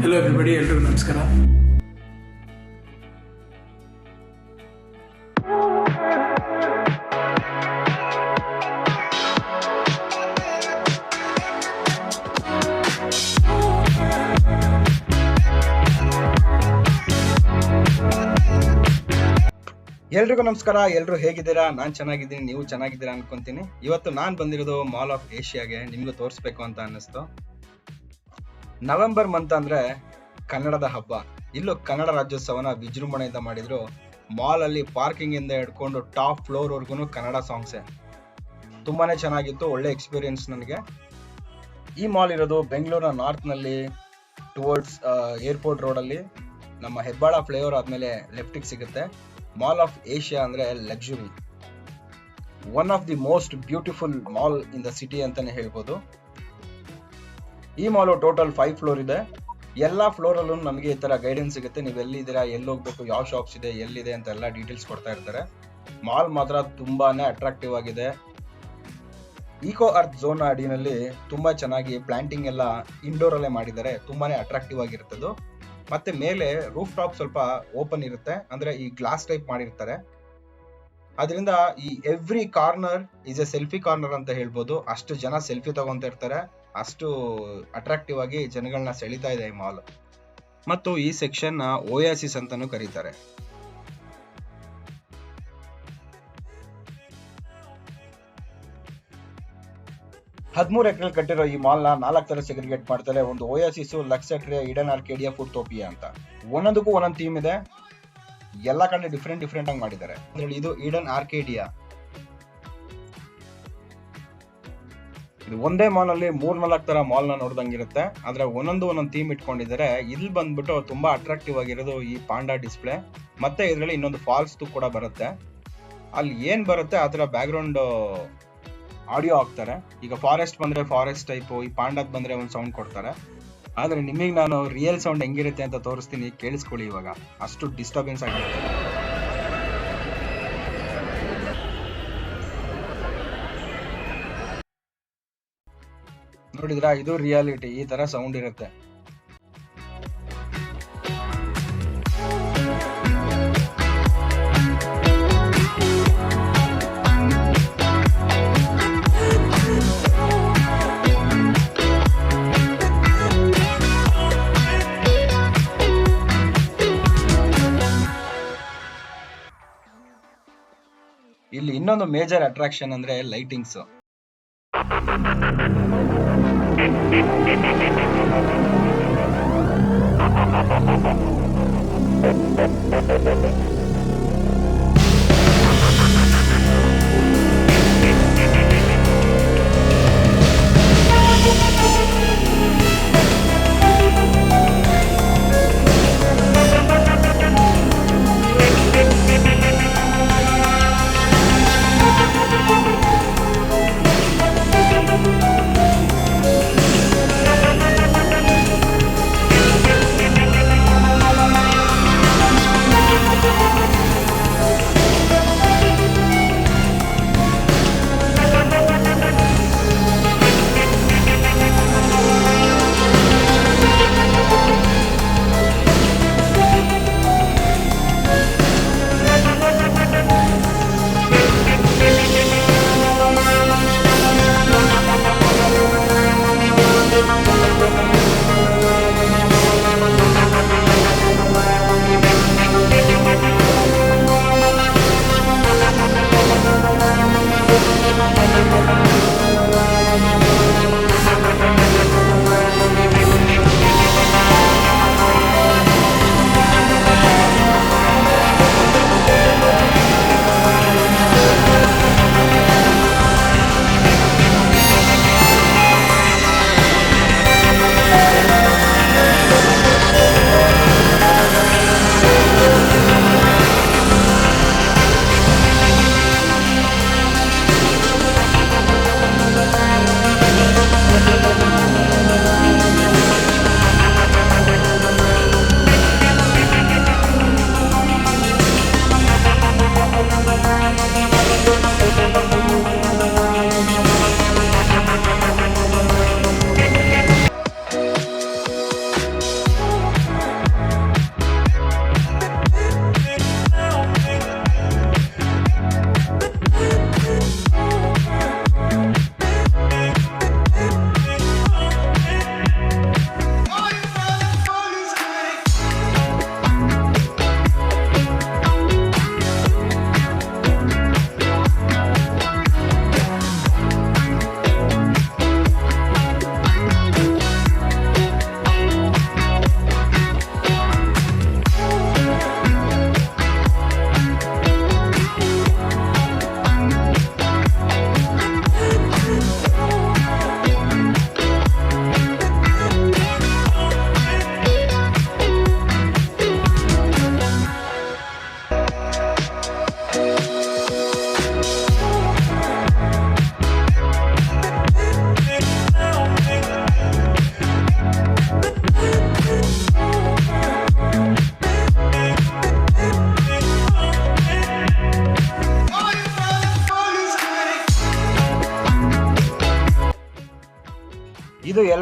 Hello everybody, ಎಲ್ರಿಗೂ ನಮಸ್ಕಾರ. ಎಲ್ರಿಗೂ ನಮಸ್ಕಾರ. ಎಲ್ರು ಹೇಗಿದ್ದೀರಾ? ನಾನು ಚೆನ್ನಾಗಿದ್ದೀನಿ, ನೀವು ಚೆನ್ನಾಗಿದ್ದೀರಾ ಅನ್ಕೊಂತೀನಿ. ಇವತ್ತು ನಾನು ಬಂದಿರೋದು ಮಾಲ್ ಆಫ್ ಏಷ್ಯಾಗೆ ನಿಮ್ಗೆ ತೋರಿಸ್ಬೇಕು ಅಂತ ಅನ್ನಿಸ್ತು. ನವೆಂಬರ್ ಮಂತ್ ಅಂದ್ರೆ ಕನ್ನಡದ ಹಬ್ಬ. ಇಲ್ಲೂ ಕನ್ನಡ ರಾಜ್ಯೋತ್ಸವನ ವಿಜೃಂಭಣೆಯಿಂದ ಮಾಡಿದ್ರು. ಮಾಲ್ ಅಲ್ಲಿ ಪಾರ್ಕಿಂಗ್ ಇಂದ ಹಿಡ್ಕೊಂಡು ಟಾಪ್ ಫ್ಲೋರ್ ವರ್ಗು ಕನ್ನಡ ಸಾಂಗ್ಸೇ. ತುಂಬಾನೇ ಚೆನ್ನಾಗಿತ್ತು, ಒಳ್ಳೆ ಎಕ್ಸ್ಪೀರಿಯನ್ಸ್ ನನಗೆ. ಈ ಮಾಲ್ ಇರೋದು ಬೆಂಗಳೂರಿನ ನಾರ್ತ್ ನಲ್ಲಿ ಟುವರ್ಡ್ಸ್ ಏರ್ಪೋರ್ಟ್ ರೋಡ್ ಅಲ್ಲಿ. ನಮ್ಮ ಹೆಬ್ಬಾಳ ಫ್ಲೈಓವರ್ ಆದ್ಮೇಲೆ ಲೆಫ್ಟಿಗೆ ಸಿಗುತ್ತೆ. ಮಾಲ್ ಆಫ್ ಏಷ್ಯಾ ಅಂದ್ರೆ luxury, one of the most beautiful mall in the city ಅಂತಾನೆ ಹೇಳ್ಬೋದು. ಈ ಮಾಲ್ ಟೋಟಲ್ 5 ಫ್ಲೋರ್ ಇದೆ. ಎಲ್ಲಾ ಫ್ಲೋರ್ ಅಲ್ಲೂ ನಮಗೆ ಈ ತರ ಗೈಡೆನ್ಸ್ ಸಿಗುತ್ತೆ. ನೀವು ಎಲ್ಲಿದ್ದೀರಾ, ಎಲ್ಲಿ ಹೋಗ್ಬೇಕು, ಯಾವ ಶಾಪ್ಸ್ ಇದೆ, ಎಲ್ಲಿದೆ ಅಂತ ಎಲ್ಲ ಡೀಟೇಲ್ಸ್ ಕೊಡ್ತಾ ಇರ್ತಾರೆ. ಮಾಲ್ ಮಾತ್ರ ತುಂಬಾನೇ ಅಟ್ರಾಕ್ಟಿವ್ ಆಗಿದೆ. ಈಕೋ ಅರ್ತ್ ಝೋನ್ ಅಡಿನಲ್ಲಿ ತುಂಬಾ ಚೆನ್ನಾಗಿ ಪ್ಲಾಂಟಿಂಗ್ ಎಲ್ಲ ಇಂಡೋರ್ ಅಲ್ಲೇ ಮಾಡಿದ್ದಾರೆ. ತುಂಬಾನೇ ಅಟ್ರಾಕ್ಟಿವ್ ಆಗಿರ್ತದೆ. ಮತ್ತೆ ಮೇಲೆ ರೂಫ್ ಟಾಪ್ ಸ್ವಲ್ಪ ಓಪನ್ ಇರುತ್ತೆ, ಅಂದ್ರೆ ಈ ಗ್ಲಾಸ್ ಟೈಪ್ ಮಾಡಿರ್ತಾರೆ. ಅದರಿಂದ ಈ every corner is A selfie corner ಅಂತ ಹೇಳ್ಬೋದು. ಅಷ್ಟು ಜನ ಸೆಲ್ಫಿ ತಗೊಂತ ಇರ್ತಾರೆ, ಅಷ್ಟು ಅಟ್ರಾಕ್ಟಿವ್ ಆಗಿ ಜನಗಳನ್ನ ಸೆಳಿತಾ ಇದೆ ಈ ಮಾಲ್. ಮತ್ತು ಈ ಸೆಕ್ಷನ್ ಓಯಾಸಿಸ್ ಅಂತಾನೂ ಕರೀತಾರೆ. ಹದಿಮೂರು ಎಕರೆ ಕಟ್ಟಿರೋ ಈ ಮಾಲ್ ನ 4 ತರ ಸೆಗ್ರಿಗೇಟ್ ಮಾಡ್ತಾರೆ. ಒಂದು ಓಯಾಸಿಸ್, ಲಕ್ಸಟ್ರಿಯಾ, ಈಡನ್ ಆರ್ಕೇಡಿಯಾ, ಫುಡ್ಟೋಪಿಯಾ ಅಂತ. ಒಂದೊಂದಕ್ಕೂ ಒಂದೊಂದು ಥೀಮ್ ಇದೆ. ಎಲ್ಲಾ ಕಡೆ ಡಿಫ್ರೆಂಟ್ ಆಗಿ ಮಾಡಿದ್ದಾರೆ. ಇದು ಈಡನ್ ಆರ್ಕೇಡಿಯಾ. ಇದು ಒಂದೇ ಮಾಲ್ ಅಲ್ಲಿ 3-4 ತರ ಮಾಲ್ ನ ನೋಡ್ದಂಗಿರುತ್ತೆ. ಆದ್ರೆ ಒಂದೊಂದು ಥೀಮ್ ಇಟ್ಕೊಂಡಿದ್ದಾರೆ. ಇಲ್ಲಿ ಬಂದ್ಬಿಟ್ಟು ತುಂಬಾ ಅಟ್ರಾಕ್ಟಿವ್ ಆಗಿರೋದು ಈ ಪಾಂಡಾ ಡಿಸ್ಪ್ಲೇ. ಮತ್ತೆ ಇದರಲ್ಲಿ ಇನ್ನೊಂದು ಫಾಲ್ಸ್ ಕೂಡ ಬರುತ್ತೆ. ಅಲ್ಲಿ ಏನ್ ಬರುತ್ತೆ ಅದರ ಬ್ಯಾಕ್ ಗ್ರೌಂಡ್ ಆಡಿಯೋ ಹಾಕ್ತಾರೆ. ಈಗ ಫಾರೆಸ್ಟ್ ಬಂದ್ರೆ ಫಾರೆಸ್ಟ್ ಟೈಪ್, ಈ ಪಾಂಡಾದ್ ಬಂದ್ರೆ ಒಂದು ಸೌಂಡ್ ಕೊಡ್ತಾರೆ. ಆದ್ರೆ ನಿಮಗೆ ನಾನು ರಿಯಲ್ ಸೌಂಡ್ ಹೆಂಗಿರುತ್ತೆ ಅಂತ ತೋರಿಸ್ತೀನಿ, ಕೇಳಿಸ್ಕೊಳ್ಳಿ. ಇವಾಗ ಅಷ್ಟು ಡಿಸ್ಟರ್ಬೆನ್ಸ್ ಆಗಿರುತ್ತೆ. ನೋಡಿದ್ರಾ, ಇದು ರಿಯಾಲಿಟಿ. ಈ ತರ ಸೌಂಡ್ ಇರುತ್ತೆ. ಇಲ್ಲಿ ಇನ್ನೊಂದು ಮೇಜರ್ ಅಟ್ರಾಕ್ಷನ್ ಅಂದ್ರೆ ಲೈಟಿಂಗ್ಸ್.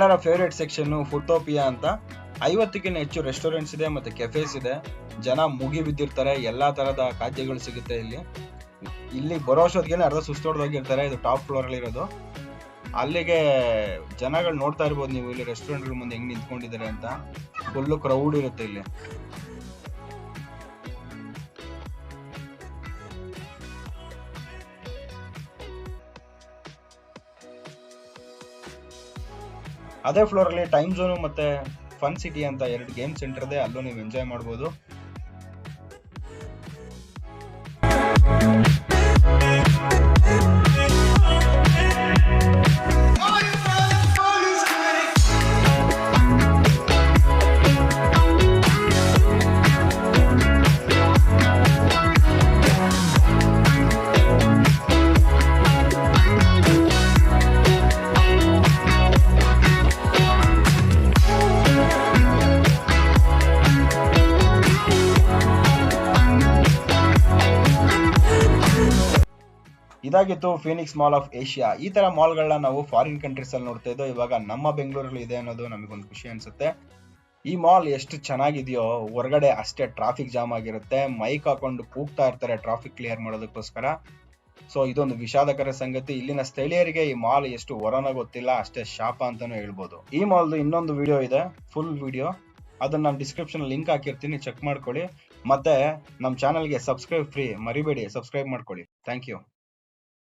ಎಲ್ಲರ ಫೇವ್ರೇಟ್ ಸೆಕ್ಷನ್ ಫುಟೋಪಿಯಾ ಅಂತ 50ಕ್ಕಿಂತ ಹೆಚ್ಚು ರೆಸ್ಟೋರೆಂಟ್ಸ್ ಇದೆ ಮತ್ತೆ ಕೆಫೇಸ್ ಇದೆ. ಜನ ಮುಗಿ ಬಿದ್ದಿರ್ತಾರೆ, ಎಲ್ಲಾ ತರದ ಖಾದ್ಯಗಳು ಸಿಗುತ್ತೆ ಇಲ್ಲಿ ಬರೋಷ್ಟೊತ್ತಿಗೆ ಅರ್ಧ ಸುಸ್ತೋಡ್ದೋಗಿರ್ತಾರೆ. ಇದು ಟಾಪ್ ಫ್ಲೋರ್ ಅಲ್ಲಿ ಇರೋದು. ಅಲ್ಲಿಗೆ ಜನಗಳು ನೋಡ್ತಾ ಇರ್ಬೋದು ನೀವು ಇಲ್ಲಿ ರೆಸ್ಟೋರೆಂಟ್ ಮುಂದೆ ಹೆಂಗ್ ನಿಂತ್ಕೊಂಡಿದ್ದಾರೆ ಅಂತ. ಫುಲ್ ಕ್ರೌಡ್ ಇರುತ್ತೆ ಇಲ್ಲಿ. ಅದೇ ಫ್ಲೋರ್ ಅಲ್ಲಿ ಟೈಮ್ ಝೋನ್ ಮತ್ತೆ ಫನ್ ಸಿಟಿ ಅಂತ 2 ಗೇಮ್ ಸೆಂಟರ್ ಇದೆ, ಅಲ್ಲೂ ನೀವು ಎಂಜಾಯ್ ಮಾಡ್ಬೋದು. ಇದಾಗಿತ್ತು ಫೀನಿಕ್ಸ್ ಮಾಲ್ ಆಫ್ ಏಷ್ಯಾ. ಈ ತರ ಮಾಲ್ಗಳನ್ನ ನಾವು ಫಾರಿನ್ ಕಂಟ್ರೀಸ್ ಅಲ್ಲಿ ನೋಡ್ತಾ ಇದ್ದೋ, ಇವಾಗ ನಮ್ಮ ಬೆಂಗಳೂರಲ್ಲಿ ಇದೆ ಅನ್ನೋದು ನಮಗೊಂದು ಖುಷಿ ಅನ್ಸುತ್ತೆ. ಈ ಮಾಲ್ ಎಷ್ಟು ಚೆನ್ನಾಗಿದೆಯೋ, ಹೊರಗಡೆ ಅಷ್ಟೇ ಟ್ರಾಫಿಕ್ ಜಾಮ್ ಆಗಿರುತ್ತೆ. ಮೈಕ್ ಹಾಕೊಂಡು ಕೂಗ್ತಾ ಇರ್ತಾರೆ ಟ್ರಾಫಿಕ್ ಕ್ಲಿಯರ್ ಮಾಡೋದಕ್ಕೋಸ್ಕರ. ಸೊ ಇದೊಂದು ವಿಷಾದಕರ ಸಂಗತಿ. ಇಲ್ಲಿನ ಸ್ಥಳೀಯರಿಗೆ ಈ ಮಾಲ್ ಎಷ್ಟು ವರನ ಗೊತ್ತಿಲ್ಲ, ಅಷ್ಟೇ ಶಾಪ ಅಂತಾನು ಹೇಳ್ಬೋದು. ಈ ಮಾಲ್ದು ಇನ್ನೊಂದು ವಿಡಿಯೋ ಇದೆ, ಫುಲ್ ವಿಡಿಯೋ. ಅದನ್ನ ನಾನು ಡಿಸ್ಕ್ರಿಪ್ಷನ್ ಲಿಂಕ್ ಹಾಕಿರ್ತೀನಿ, ಚೆಕ್ ಮಾಡ್ಕೊಳ್ಳಿ. ಮತ್ತೆ ನಮ್ಮ ಚಾನಲ್ಗೆ ಸಬ್ಸ್ಕ್ರೈಬ್ ಫ್ರೀ, ಮರಿಬೇಡಿ, ಸಬ್ಸ್ಕ್ರೈಬ್ ಮಾಡ್ಕೊಳ್ಳಿ. Thank you.